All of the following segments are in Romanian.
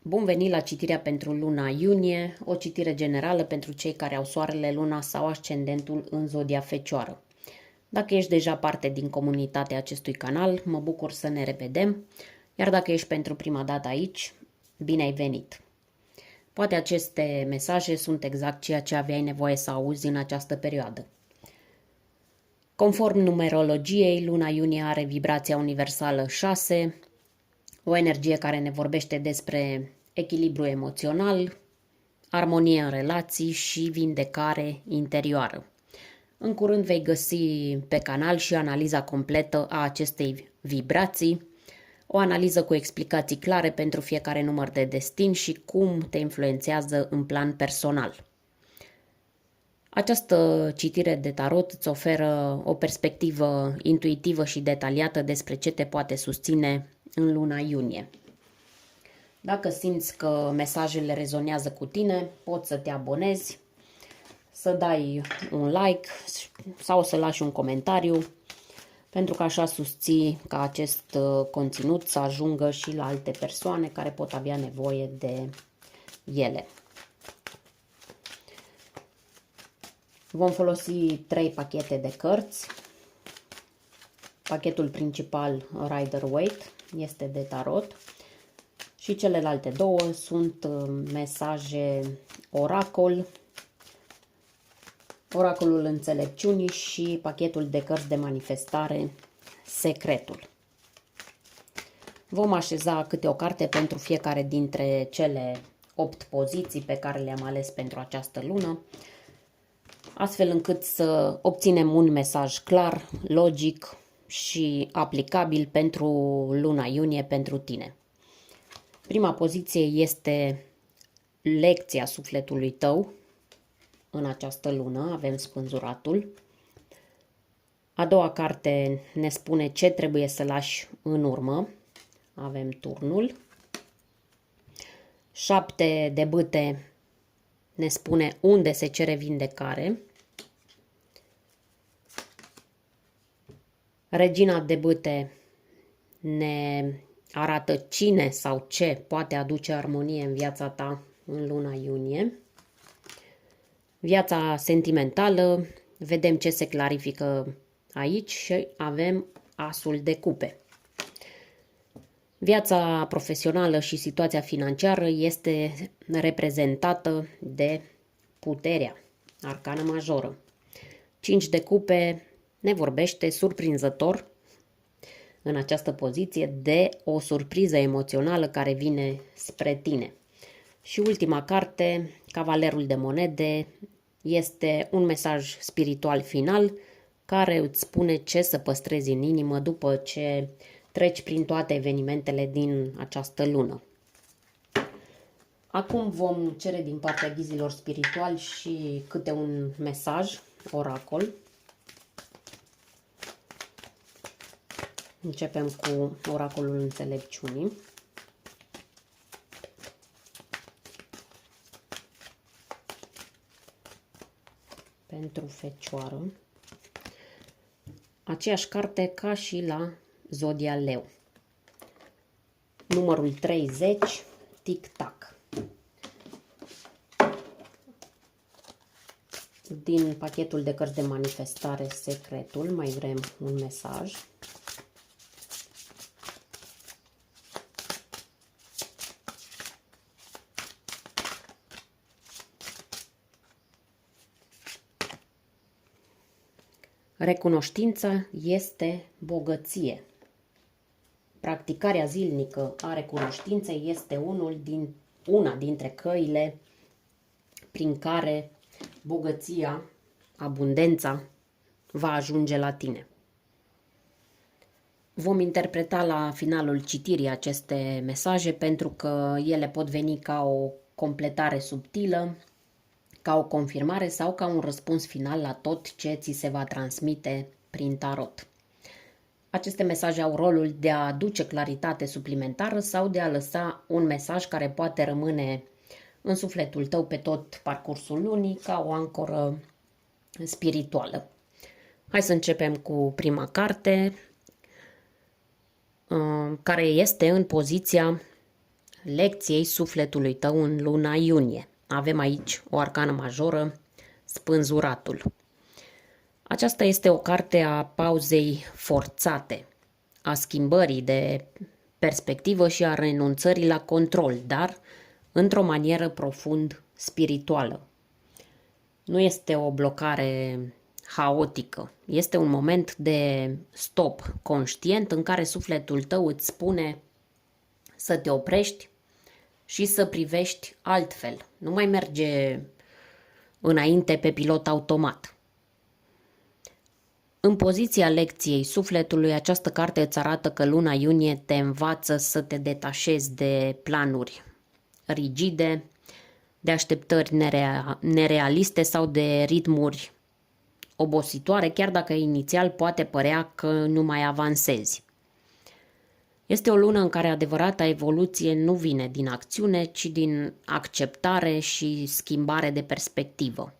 Bun venit la citirea pentru luna iunie, o citire generală pentru cei care au soarele, luna sau ascendentul în zodia Fecioară. Dacă ești deja parte din comunitatea acestui canal, mă bucur să ne revedem, iar dacă ești pentru prima dată aici, bine ai venit! Poate aceste mesaje sunt exact ceea ce aveai nevoie să auzi în această perioadă. Conform numerologiei, luna iunie are vibrația universală 6, o energie care ne vorbește despre echilibru emoțional, armonie în relații și vindecare interioară. În curând vei găsi pe canal și analiza completă a acestei vibrații, o analiză cu explicații clare pentru fiecare număr de destin și cum te influențează în plan personal. Această citire de tarot îți oferă o perspectivă intuitivă și detaliată despre ce te poate susține în luna iunie. Dacă simți că mesajele rezonează cu tine, poți să te abonezi, să dai un like sau să lași un comentariu, pentru că așa susții ca acest conținut să ajungă și la alte persoane care pot avea nevoie de ele. Vom folosi 3 pachete de cărți. Pachetul principal Rider-Waite este de tarot și celelalte două sunt mesaje oracol, oracolul înțelepciunii și pachetul de cărți de manifestare Secretul. Vom așeza câte o carte pentru fiecare dintre cele 8 poziții pe care le-am ales pentru această lună, astfel încât să obținem un mesaj clar, logic și aplicabil pentru luna iunie pentru tine. Prima poziție este lecția sufletului tău în această lună, avem spânzuratul. A doua carte ne spune ce trebuie să lași în urmă, avem turnul. 7 de bâte ne spune unde se cere vindecare. Regina de bâte ne arată cine sau ce poate aduce armonie în viața ta în luna iunie. Viața sentimentală, vedem ce se clarifică aici și avem asul de cupe. Viața profesională și situația financiară este reprezentată de puterea, arcană majoră. 5 de cupe ne vorbește surprinzător în această poziție de o surpriză emoțională care vine spre tine. Și ultima carte, Cavalerul de monede, este un mesaj spiritual final care îți spune ce să păstrezi în inimă după ce treci prin toate evenimentele din această lună. Acum vom cere din partea ghizilor spirituali și câte un mesaj, oracol. Începem cu oracolul înțelepciunii. Pentru Fecioară. Aceeași carte ca și la zodia Leu. Numărul 30, tic-tac. Din pachetul de cărți de manifestare Secretul mai vrem un mesaj. Recunoștința este bogăție. Practicarea zilnică a recunoștinței este una dintre căile prin care bogăția, abundența va ajunge la tine. Vom interpreta la finalul citirii aceste mesaje pentru că ele pot veni ca o completare subtilă, ca o confirmare sau ca un răspuns final la tot ce ți se va transmite prin tarot. Aceste mesaje au rolul de a aduce claritate suplimentară sau de a lăsa un mesaj care poate rămâne în sufletul tău pe tot parcursul lunii ca o ancoră spirituală. Hai să începem cu prima carte, care este în poziția lecției sufletului tău în luna iunie. Avem aici o arcană majoră, Spânzuratul. Aceasta este o carte a pauzei forțate, a schimbării de perspectivă și a renunțării la control, dar într-o manieră profund spirituală. Nu este o blocare haotică, este un moment de stop conștient în care sufletul tău îți spune să te oprești și să privești altfel. Nu mai merge înainte pe pilot automat. În poziția lecției sufletului, această carte îți arată că luna iunie te învață să te detașezi de planuri rigide, de așteptări nerealiste sau de ritmuri obositoare, chiar dacă inițial poate părea că nu mai avansezi. Este o lună în care adevărata evoluție nu vine din acțiune, ci din acceptare și schimbare de perspectivă.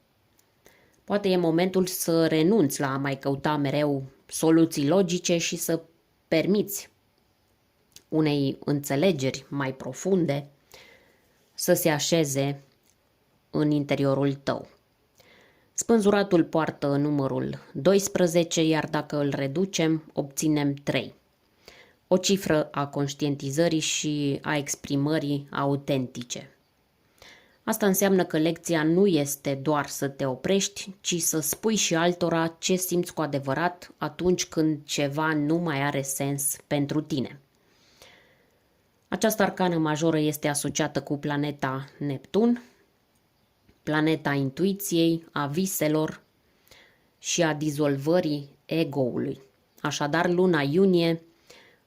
Poate e momentul să renunți la a mai căuta mereu soluții logice și să permiți unei înțelegeri mai profunde să se așeze în interiorul tău. Spânzuratul poartă numărul 12, iar dacă îl reducem, obținem 3. O cifră a conștientizării și a exprimării autentice. Asta înseamnă că lecția nu este doar să te oprești, ci să spui și altora ce simți cu adevărat atunci când ceva nu mai are sens pentru tine. Această arcană majoră este asociată cu planeta Neptun, planeta intuiției, a viselor și a dizolvării ego-ului. Așadar, luna iunie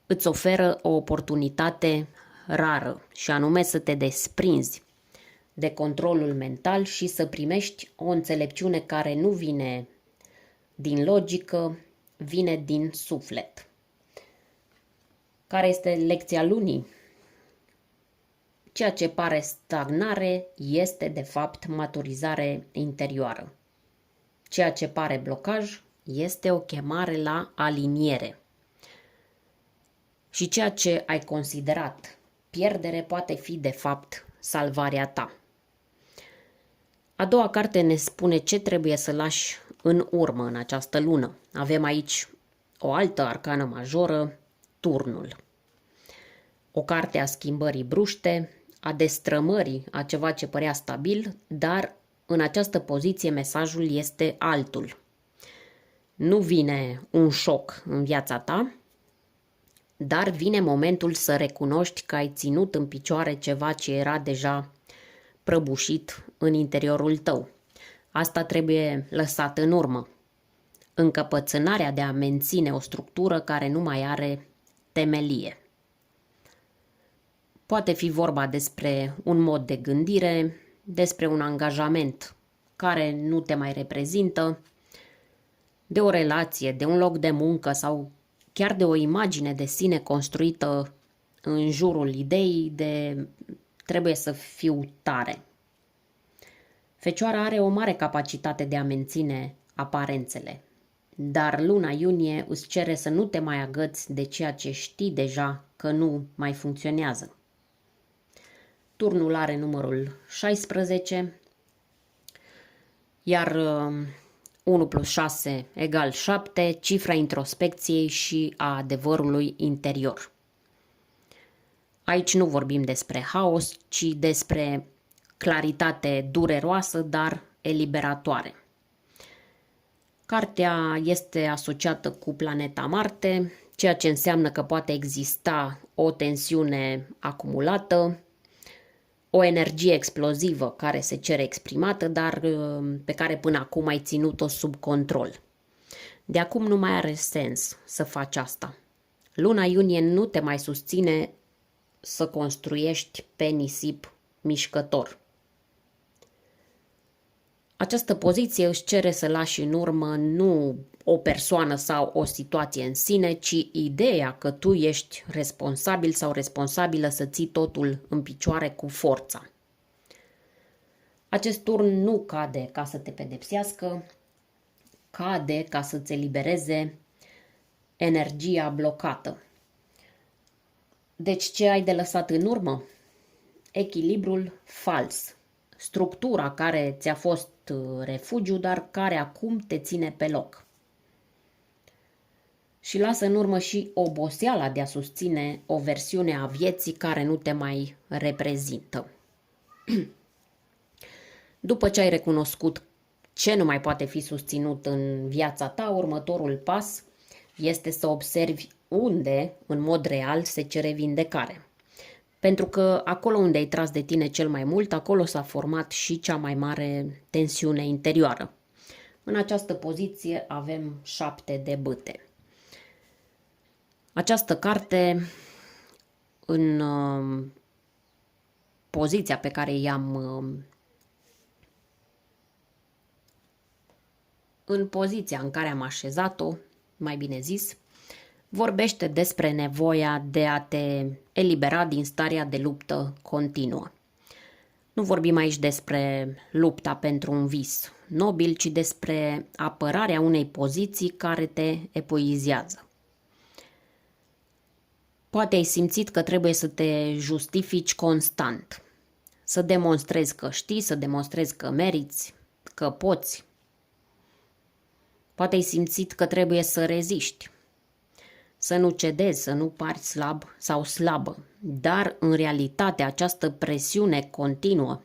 îți oferă o oportunitate rară și anume să te desprinzi de controlul mental și să primești o înțelepciune care nu vine din logică, vine din suflet. Care este lecția lunii? Ceea ce pare stagnare este de fapt maturizare interioară. Ceea ce pare blocaj este o chemare la aliniere. Și ceea ce ai considerat pierdere poate fi de fapt salvarea ta. A doua carte ne spune ce trebuie să lași în urmă în această lună. Avem aici o altă arcană majoră, Turnul. O carte a schimbării bruște, a destrămării a ceva ce părea stabil, dar în această poziție mesajul este altul. Nu vine un șoc în viața ta, dar vine momentul să recunoști că ai ținut în picioare ceva ce era deja prăbușit în interiorul tău. Asta trebuie lăsat în urmă. Încăpățânarea de a menține o structură care nu mai are temelie. Poate fi vorba despre un mod de gândire, despre un angajament care nu te mai reprezintă, de o relație, de un loc de muncă sau chiar de o imagine de sine construită în jurul ideii de trebuie să fiu tare. Fecioara are o mare capacitate de a menține aparențele, dar luna iunie îți cere să nu te mai agăți de ceea ce știi deja că nu mai funcționează. Turnul are numărul 16, iar 1 plus 6 egal 7, cifra introspecției și a adevărului interior. Aici nu vorbim despre haos, ci despre claritate dureroasă, dar eliberatoare. Cartea este asociată cu planeta Marte, ceea ce înseamnă că poate exista o tensiune acumulată, o energie explozivă care se cere exprimată, dar pe care până acum ai ținut-o sub control. De acum nu mai are sens să faci asta. Luna iunie nu te mai susține să construiești pe nisip mișcător. Această poziție își cere să lași în urmă nu o persoană sau o situație în sine, ci ideea că tu ești responsabil sau responsabilă să ții totul în picioare cu forța. Acest turn nu cade ca să te pedepsească, cade ca să-ți elibereze energia blocată. Deci ce ai de lăsat în urmă? echilibrul fals, structura care ți-a fost refugiu, dar care acum te ține pe loc. Și lasă în urmă și oboseala de a susține o versiune a vieții care nu te mai reprezintă. După ce ai recunoscut ce nu mai poate fi susținut în viața ta, următorul pas este să observi unde, în mod real, se cere vindecare. Pentru că acolo unde ai tras de tine cel mai mult, acolo s-a format și cea mai mare tensiune interioară. În această poziție avem 7 de bâte. Această carte, în poziția pe care i-am în poziția în care am așezat-o, mai bine zis, vorbește despre nevoia de a te elibera din starea de luptă continuă. Nu vorbim aici despre lupta pentru un vis nobil, ci despre apărarea unei poziții care te epuizează. Poate ai simțit că trebuie să te justifici constant, să demonstrezi că știi, să demonstrezi că meriți, că poți. Poate ai simțit că trebuie să reziști, să nu cedezi, să nu pari slab sau slabă, dar în realitate această presiune continuă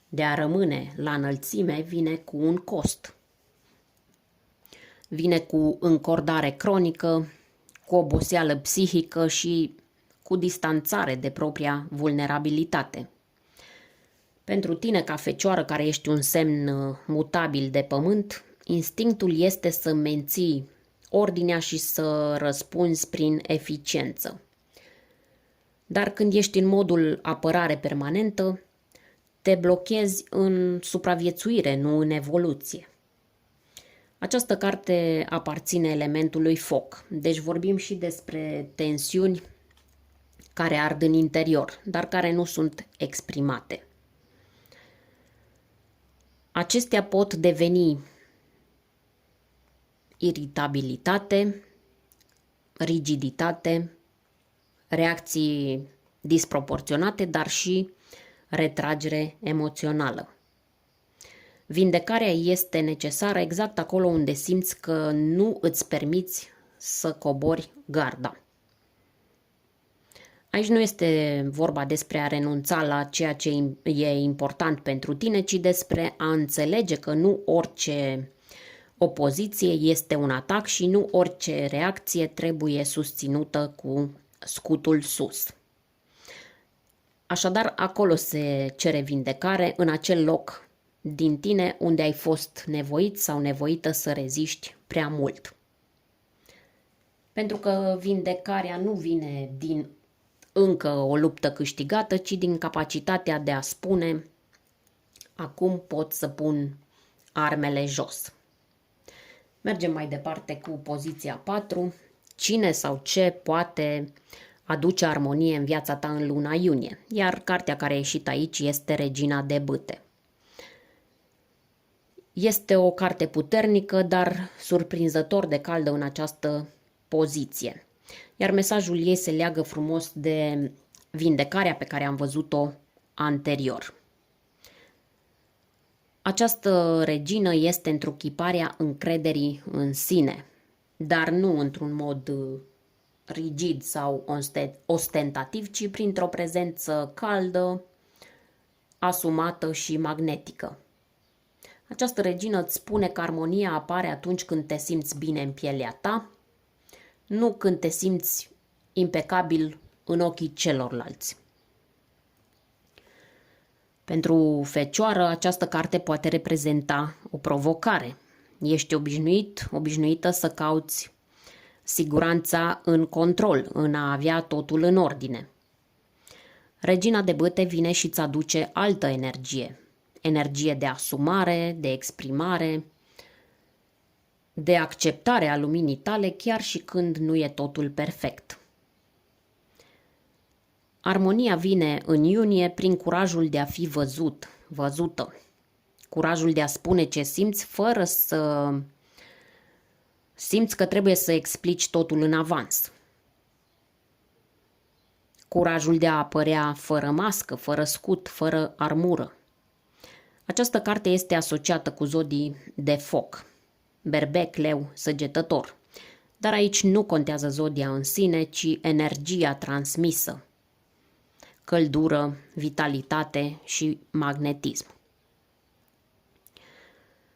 de a rămâne la înălțime vine cu un cost. Vine cu încordare cronică, cu oboseală psihică și cu distanțare de propria vulnerabilitate. Pentru tine, ca fecioară care ești un semn mutabil de pământ, instinctul este să menții ordinea și să răspunzi prin eficiență. Dar când ești în modul apărare permanentă, te blochezi în supraviețuire, nu în evoluție. Această carte aparține elementului foc, deci vorbim și despre tensiuni care ard în interior, dar care nu sunt exprimate. Acestea pot deveni iritabilitate, rigiditate, reacții disproporționate, dar și retragere emoțională. Vindecarea este necesară exact acolo unde simți că nu îți permiți să cobori garda. Aici nu este vorba despre a renunța la ceea ce e important pentru tine, ci despre a înțelege că nu orice opoziție este un atac și nu orice reacție trebuie susținută cu scutul sus. Așadar, acolo se cere vindecare, în acel loc din tine unde ai fost nevoit sau nevoită să reziști prea mult. Pentru că vindecarea nu vine din încă o luptă câștigată, ci din capacitatea de a spune: acum pot să pun armele jos. Mergem mai departe cu poziția 4. Cine sau ce poate aduce armonie în viața ta în luna iunie? Iar cartea care a ieșit aici este Regina de bâte. Este o carte puternică, dar surprinzător de caldă în această poziție. Iar mesajul ei se leagă frumos de vindecarea pe care am văzut-o anterior. Această regină este întruchiparea încrederii în sine, dar nu într-un mod rigid sau ostentativ, ci printr-o prezență caldă, asumată și magnetică. Această regină îți spune că armonia apare atunci când te simți bine în pielea ta, nu când te simți impecabil în ochii celorlalți. Pentru fecioară, această carte poate reprezenta o provocare. Ești obișnuită să cauți siguranța în control, în a avea totul în ordine. Regina de bâte vine și îți aduce altă energie. Energie de asumare, de exprimare, de acceptare a luminii tale, chiar și când nu e totul perfect. Armonia vine în iunie prin curajul de a fi văzută. Curajul de a spune ce simți fără să simți că trebuie să explici totul în avans. curajul de a apărea fără mască, fără scut, fără armură. Această carte este asociată cu zodii de foc, berbec, leu, săgetător. Dar aici nu contează zodia în sine, ci energia transmisă, căldură, vitalitate și magnetism.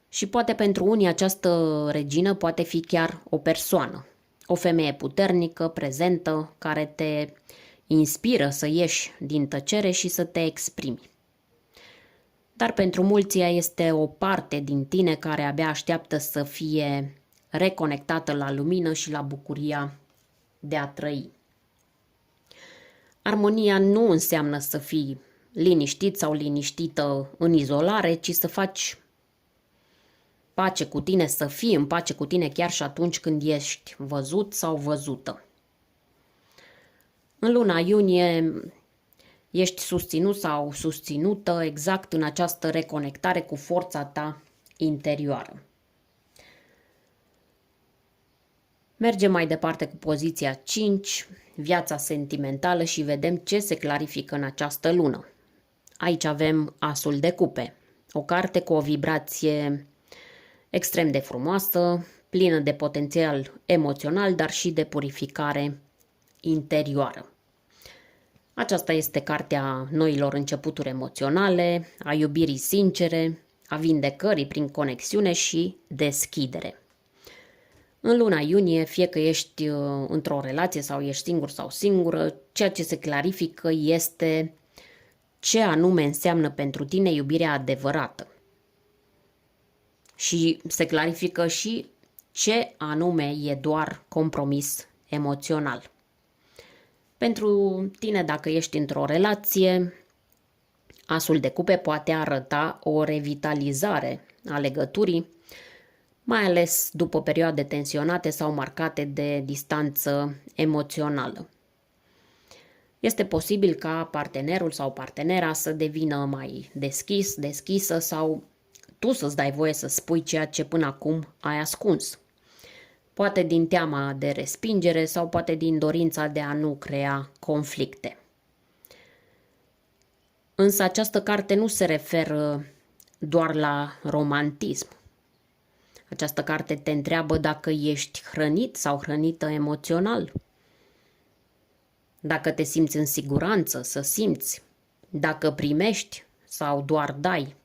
Și poate pentru unii această regină poate fi chiar o persoană, o femeie puternică, prezentă, care te inspiră să ieși din tăcere și să te exprimi. Dar pentru mulți ea este o parte din tine care abia așteaptă să fie reconectată la lumină și la bucuria de a trăi. Armonia nu înseamnă să fii liniștit sau liniștită în izolare, ci să faci pace cu tine, să fii în pace cu tine chiar și atunci când ești văzut sau văzută. În luna iunie ești susținut sau susținută exact în această reconectare cu forța ta interioară. Mergem mai departe cu poziția 5, viața sentimentală, și vedem ce se clarifică în această lună. Aici avem Asul de cupe, o carte cu o vibrație extrem de frumoasă, plină de potențial emoțional, dar și de purificare interioară. Aceasta este cartea noilor începuturi emoționale, a iubirii sincere, a vindecării prin conexiune și deschidere. În luna iunie, fie că ești într-o relație sau ești singur sau singură, ceea ce se clarifică este ce anume înseamnă pentru tine iubirea adevărată. Și se clarifică și ce anume e doar compromis emoțional. Pentru tine, dacă ești într-o relație, Asul de cupe poate arăta o revitalizare a legăturii, mai ales după perioade tensionate sau marcate de distanță emoțională. Este posibil ca partenerul sau partenera să devină mai deschisă sau tu să-ți dai voie să spui ceea ce până acum ai ascuns. Poate din teama de respingere sau poate din dorința de a nu crea conflicte. Însă această carte nu se referă doar la romantism. Această carte te întreabă dacă ești hrănit sau hrănită emoțional. Dacă te simți în siguranță să simți, dacă primești sau doar dai.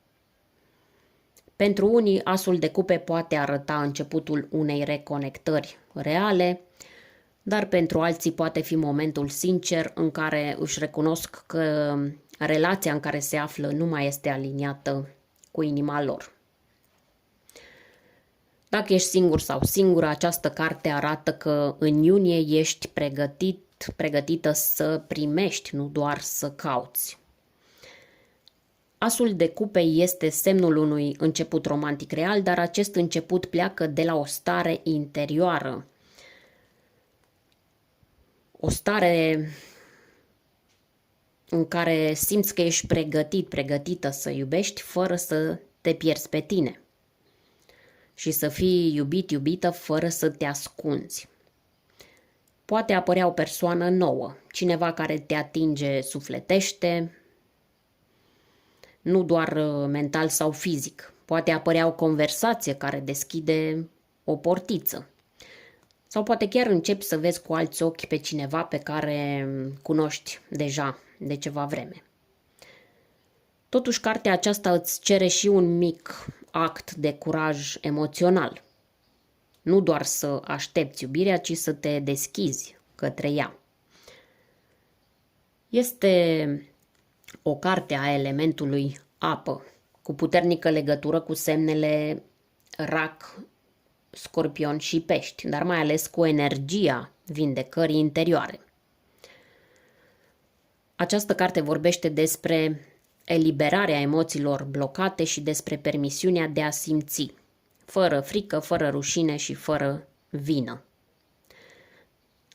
Pentru unii, Asul de cupe poate arăta începutul unei reconectări reale, dar pentru alții poate fi momentul sincer în care își recunosc că relația în care se află nu mai este aliniată cu inima lor. Dacă ești singur sau singură, această carte arată că în iunie ești pregătită să primești, nu doar să cauți. Asul de cupe este semnul unui început romantic real, dar acest început pleacă de la o stare interioară. O stare în care simți că ești pregătită să iubești fără să te pierzi pe tine. Și să fii iubită fără să te ascunzi. Poate apărea o persoană nouă, cineva care te atinge sufletește, nu doar mental sau fizic. Poate apărea o conversație care deschide o portiță. Sau poate chiar începi să vezi cu alți ochi pe cineva pe care cunoști deja de ceva vreme. Totuși, cartea aceasta îți cere și un mic act de curaj emoțional. Nu doar să aștepți iubirea, ci să te deschizi către ea. Este o carte a elementului apă, cu puternică legătură cu semnele Rac, Scorpion și Pești, dar mai ales cu energia vindecării interioare. Această carte vorbește despre eliberarea emoțiilor blocate și despre permisiunea de a simți, fără frică, fără rușine și fără vină.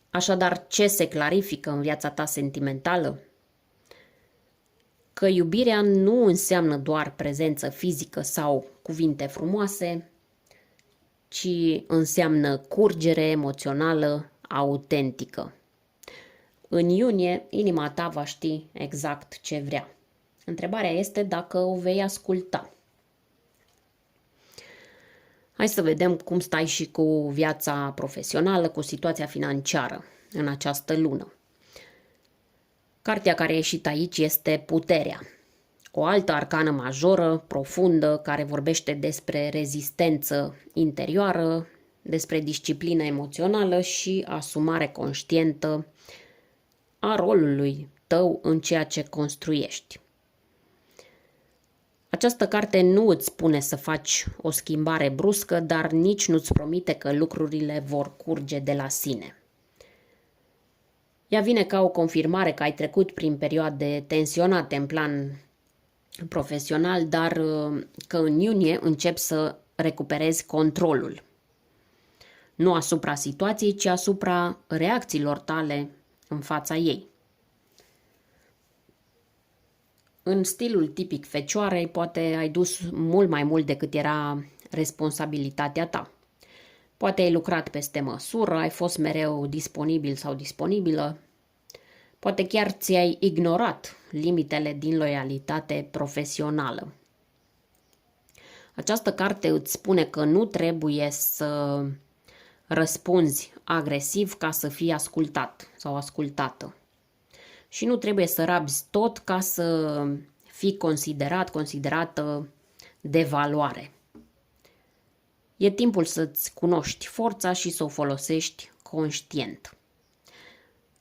Așadar, ce se clarifică în viața ta sentimentală? Că iubirea nu înseamnă doar prezență fizică sau cuvinte frumoase, ci înseamnă curgere emoțională autentică. În iunie, inima ta va ști exact ce vrea. Întrebarea este dacă o vei asculta. Hai să vedem cum stai și cu viața profesională, cu situația financiară în această lună. Cartea care a ieșit aici este Puterea. O altă arcană majoră, profundă, care vorbește despre rezistență interioară, despre disciplină emoțională și asumare conștientă a rolului tău în ceea ce construiești. Această carte nu îți spune să faci o schimbare bruscă, dar nici nu-ți promite că lucrurile vor curge de la sine. Ea vine ca o confirmare că ai trecut prin perioade tensionate în plan profesional, dar că în iunie începi să recuperezi controlul. Nu asupra situației, ci asupra reacțiilor tale în fața ei. În stilul tipic fecioarei, poate ai dus mult mai mult decât era responsabilitatea ta. Poate ai lucrat peste măsură, ai fost mereu disponibil sau disponibilă. Poate chiar ți-ai ignorat limitele din loialitate profesională. Această carte îți spune că nu trebuie să răspunzi agresiv ca să fii ascultat sau ascultată. Și nu trebuie să rabzi tot ca să fii considerată de valoare. E timpul să-ți cunoști forța și să o folosești conștient.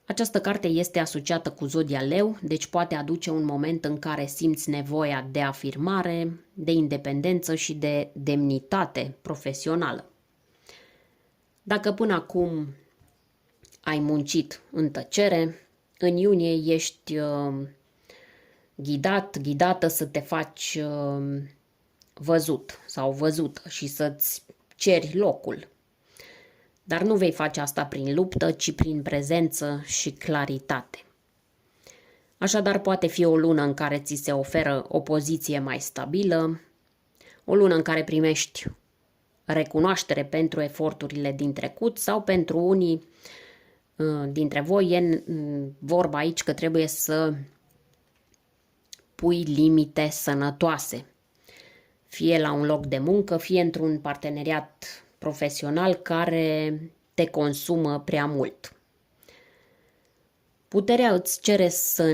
Această carte este asociată cu zodia Leu, deci poate aduce un moment în care simți nevoia de afirmare, de independență și de demnitate profesională. Dacă până acum ai muncit în tăcere, în iunie ești ghidată să te faci văzut sau văzută și să-ți ceri locul. Dar nu vei face asta prin luptă, ci prin prezență și claritate. Așadar, poate fi o lună în care ți se oferă o poziție mai stabilă, o lună în care primești recunoaștere pentru eforturile din trecut sau pentru unii dintre voi e vorba aici că trebuie să pui limite sănătoase, fie la un loc de muncă, fie într-un parteneriat profesional care te consumă prea mult. Puterea îți cere să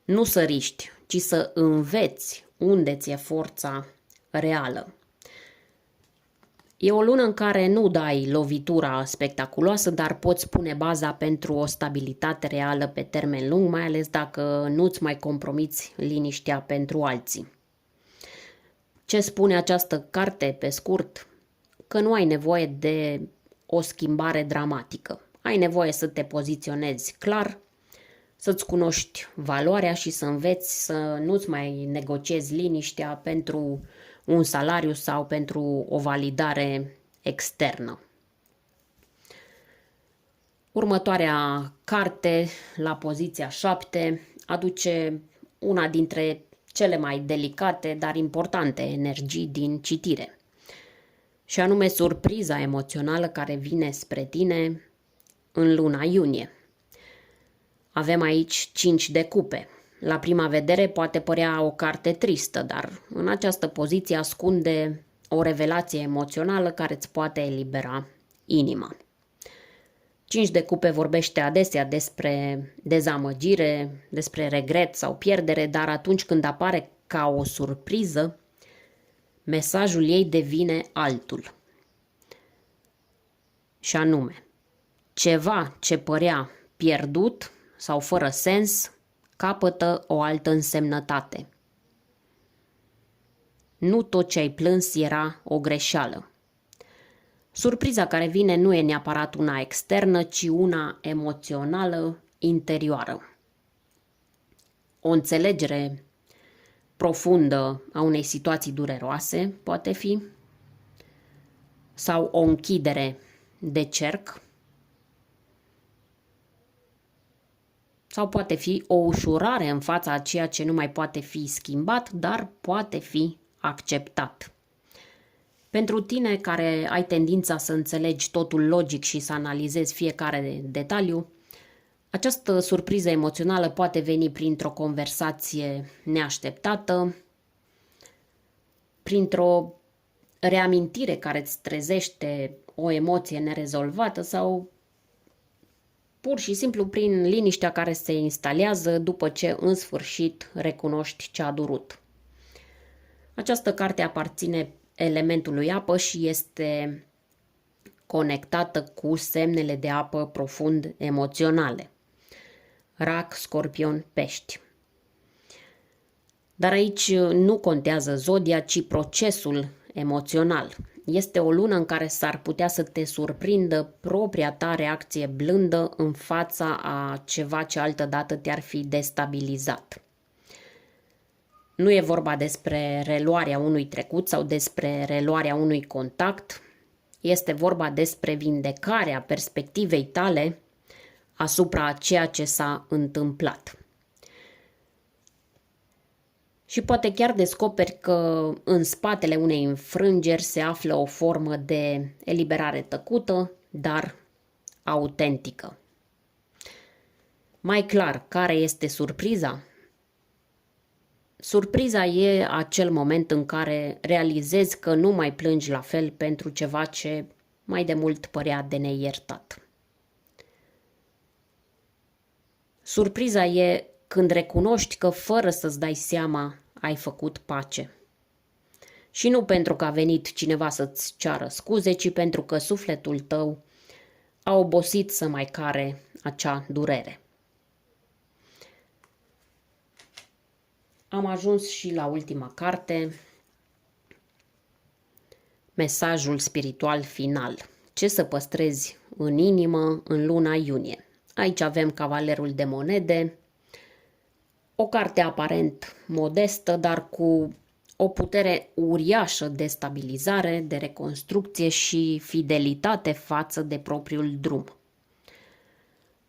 nu săriști, ci să înveți unde ți-e forța reală. E o lună în care nu dai lovitura spectaculoasă, dar poți pune baza pentru o stabilitate reală pe termen lung, mai ales dacă nu-ți mai compromiți liniștea pentru alții. Ce spune această carte, pe scurt? Că nu ai nevoie de o schimbare dramatică. Ai nevoie să te poziționezi clar, să-ți cunoști valoarea și să înveți să nu-ți mai negociezi liniștea pentru un salariu sau pentru o validare externă. Următoarea carte, la poziția 7, aduce una dintre cele mai delicate, dar importante energii din citire, și anume surpriza emoțională care vine spre tine în luna iunie. Avem aici 5 de cupe. La prima vedere poate părea o carte tristă, dar în această poziție ascunde o revelație emoțională care îți poate elibera inima. 5 de cupe vorbește adesea despre dezamăgire, despre regret sau pierdere, dar atunci când apare ca o surpriză, mesajul ei devine altul. Și anume, ceva ce părea pierdut sau fără sens capătă o altă însemnătate. Nu tot ce ai plâns era o greșeală. Surpriza care vine nu e neapărat una externă, ci una emoțională, interioară. O înțelegere profundă a unei situații dureroase poate fi, sau o închidere de cerc, sau poate fi o ușurare în fața a ceea ce nu mai poate fi schimbat, dar poate fi acceptat. Pentru tine care ai tendința să înțelegi totul logic și să analizezi fiecare detaliu, această surpriză emoțională poate veni printr-o conversație neașteptată, printr-o reamintire care îți trezește o emoție nerezolvată sau pur și simplu prin liniștea care se instalează după ce în sfârșit recunoști ce a durut. Această carte aparține elementului apă și este conectată cu semnele de apă profund emoționale. Rac, scorpion, pești. Dar aici nu contează zodia, ci procesul emoțional. Este o lună în care s-ar putea să te surprindă propria ta reacție blândă în fața a ceva ce altădată te-ar fi destabilizat. Nu e vorba despre reluarea unui trecut sau despre reluarea unui contact, este vorba despre vindecarea perspectivei tale asupra a ceea ce s-a întâmplat. Și poate chiar descoperi că în spatele unei înfrângeri se află o formă de eliberare tăcută, dar autentică. Mai clar, care este surpriza? Surpriza e acel moment în care realizezi că nu mai plângi la fel pentru ceva ce mai de mult părea de neiertat. Surpriza e când recunoști că fără să-ți dai seama ai făcut pace. Și nu pentru că a venit cineva să-ți ceară scuze, ci pentru că sufletul tău a obosit să mai care acea durere. Am ajuns și la ultima carte, mesajul spiritual final. Ce să păstrezi în inimă în luna iunie? Aici avem Cavalerul de monede, o carte aparent modestă, dar cu o putere uriașă de stabilizare, de reconstrucție și fidelitate față de propriul drum.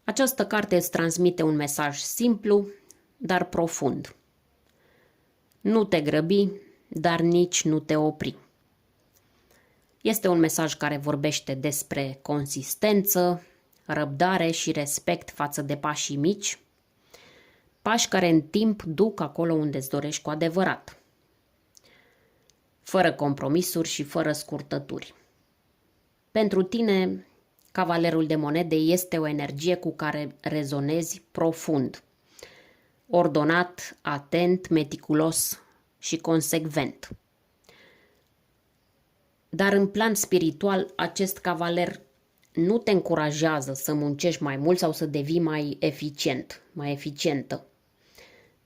Această carte îți transmite un mesaj simplu, dar profund. Nu te grăbi, dar nici nu te opri. Este un mesaj care vorbește despre consistență, răbdare și respect față de pașii mici, pași care în timp duc acolo unde îți dorești cu adevărat, fără compromisuri și fără scurtături. Pentru tine, Cavalerul de monede este o energie cu care rezonezi profund, ordonat, atent, meticulos și consecvent. Dar în plan spiritual, acest cavaler nu te încurajează să muncești mai mult sau să devii mai eficient, mai eficientă.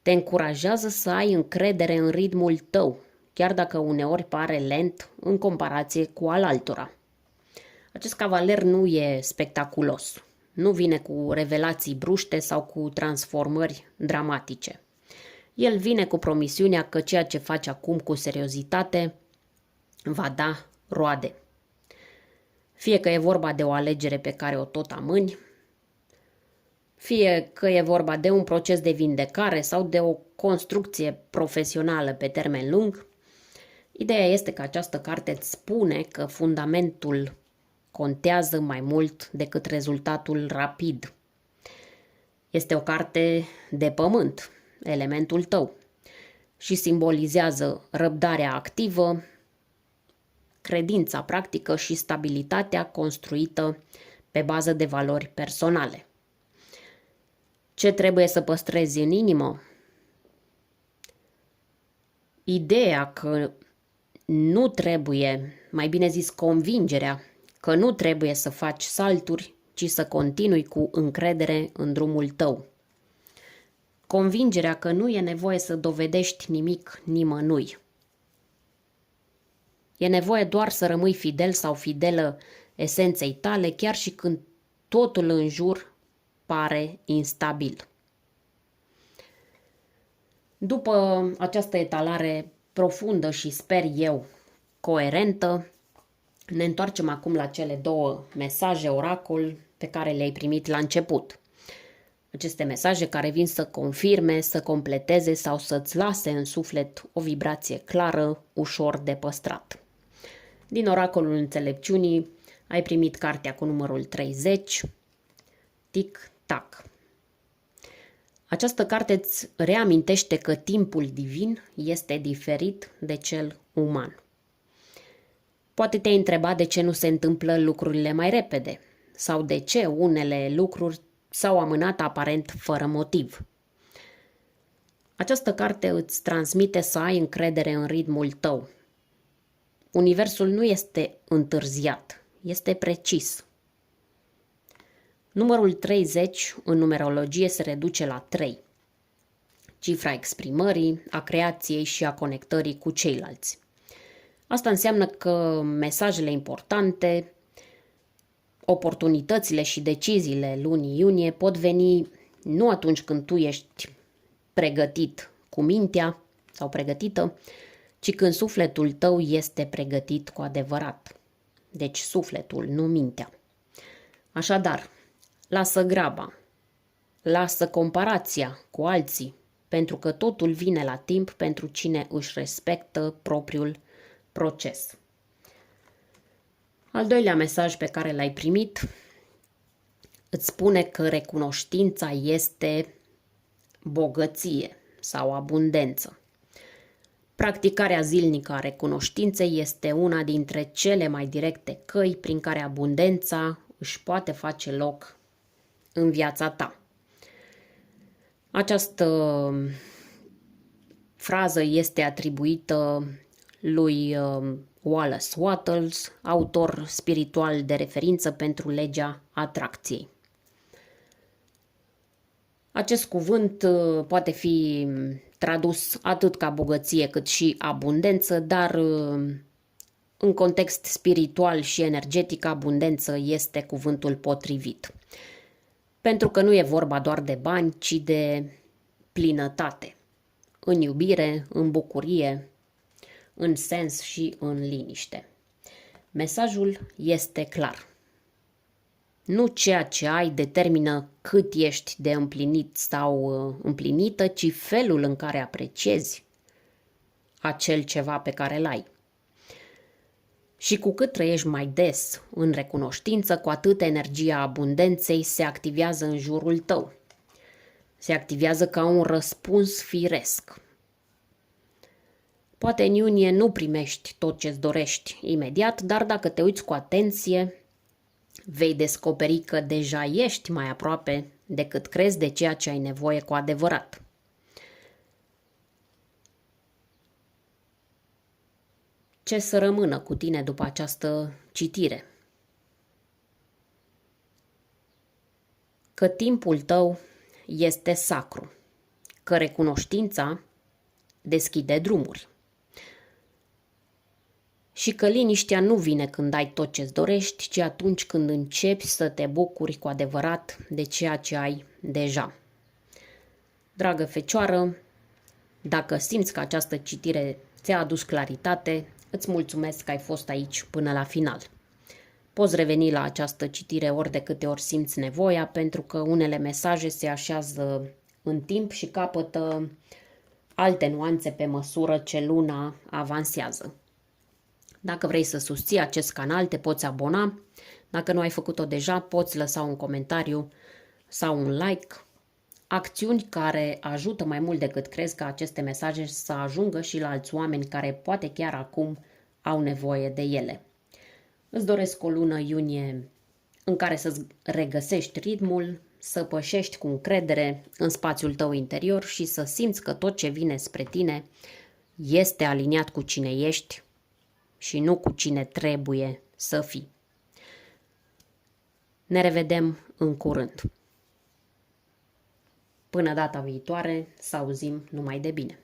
Te încurajează să ai încredere în ritmul tău, chiar dacă uneori pare lent în comparație cu al altora. Acest cavaler nu e spectaculos, nu vine cu revelații bruște sau cu transformări dramatice. El vine cu promisiunea că ceea ce faci acum cu seriozitate va da roade. Fie că e vorba de o alegere pe care o tot amâni, fie că e vorba de un proces de vindecare sau de o construcție profesională pe termen lung, ideea este că această carte îți spune că fundamentul contează mai mult decât rezultatul rapid. Este o carte de pământ, elementul tău, și simbolizează răbdarea activă, credința practică și stabilitatea construită pe bază de valori personale. Ce trebuie să păstrezi în inimă? Ideea că nu trebuie, mai bine zis convingerea, că nu trebuie să faci salturi, ci să continui cu încredere în drumul tău. Convingerea că nu e nevoie să dovedești nimic nimănui. E nevoie doar să rămâi fidel sau fidelă esenței tale, chiar și când totul în jur pare instabil. După această etalare profundă și, sper eu, coerentă, ne întoarcem acum la cele două mesaje oracol pe care le-ai primit la început. Aceste mesaje care vin să confirme, să completeze sau să-ți lase în suflet o vibrație clară, ușor de păstrat. Din Oracolul Înțelepciunii ai primit cartea cu numărul 30, Tic-Tac. Această carte îți reamintește că timpul divin este diferit de cel uman. Poate te-ai întrebat de ce nu se întâmplă lucrurile mai repede sau de ce unele lucruri s-au amânat aparent fără motiv. Această carte îți transmite să ai încredere în ritmul tău. Universul nu este întârziat, este precis. Numărul 30 în numerologie se reduce la 3, cifra exprimării, a creației și a conectării cu ceilalți. Asta înseamnă că mesajele importante, oportunitățile și deciziile lunii iunie pot veni nu atunci când tu ești pregătit cu mintea sau pregătită, ci când sufletul tău este pregătit cu adevărat. Deci sufletul, nu mintea. Așadar, lasă graba, lasă comparația cu alții, pentru că totul vine la timp pentru cine își respectă propriul proces. Al doilea mesaj pe care l-ai primit îți spune că recunoștința este bogăție sau abundență. Practicarea zilnică a recunoștinței este una dintre cele mai directe căi prin care abundența își poate face loc în viața ta. Această frază este atribuită lui Wallace Wattles, autor spiritual de referință pentru legea atracției. Acest cuvânt poate fi tradus atât ca bogăție cât și abundență, dar în context spiritual și energetic abundență este cuvântul potrivit. Pentru că nu e vorba doar de bani, ci de plinătate, în iubire, în bucurie, în sens și în liniște. Mesajul este clar. Nu ceea ce ai determină cât ești de împlinit sau împlinită, ci felul în care apreciezi acel ceva pe care îl ai. Și cu cât trăiești mai des în recunoștință, cu atât energia abundenței se activează în jurul tău. Se activează ca un răspuns firesc. Poate în iunie nu primești tot ce-ți dorești imediat, dar dacă te uiți cu atenție, vei descoperi că deja ești mai aproape decât crezi de ceea ce ai nevoie cu adevărat. Ce să rămână cu tine după această citire? Că timpul tău este sacru, că recunoștința deschide drumuri și că liniștea nu vine când ai tot ce-ți dorești, ci atunci când începi să te bucuri cu adevărat de ceea ce ai deja. Dragă fecioară, dacă simți că această citire ți-a adus claritate, îți mulțumesc că ai fost aici până la final. Poți reveni la această citire ori de câte ori simți nevoia, pentru că unele mesaje se așează în timp și capătă alte nuanțe pe măsură ce luna avansează. Dacă vrei să susții acest canal, te poți abona. Dacă nu ai făcut-o deja, poți lăsa un comentariu sau un like. Acțiuni care ajută mai mult decât crezi ca aceste mesaje să ajungă și la alți oameni care poate chiar acum au nevoie de ele. Îți doresc o lună iunie în care să-ți regăsești ritmul, să pășești cu încredere în spațiul tău interior și să simți că tot ce vine spre tine este aliniat cu cine ești și nu cu cine trebuie să fii. Ne revedem în curând. Până data viitoare, să auzim numai de bine.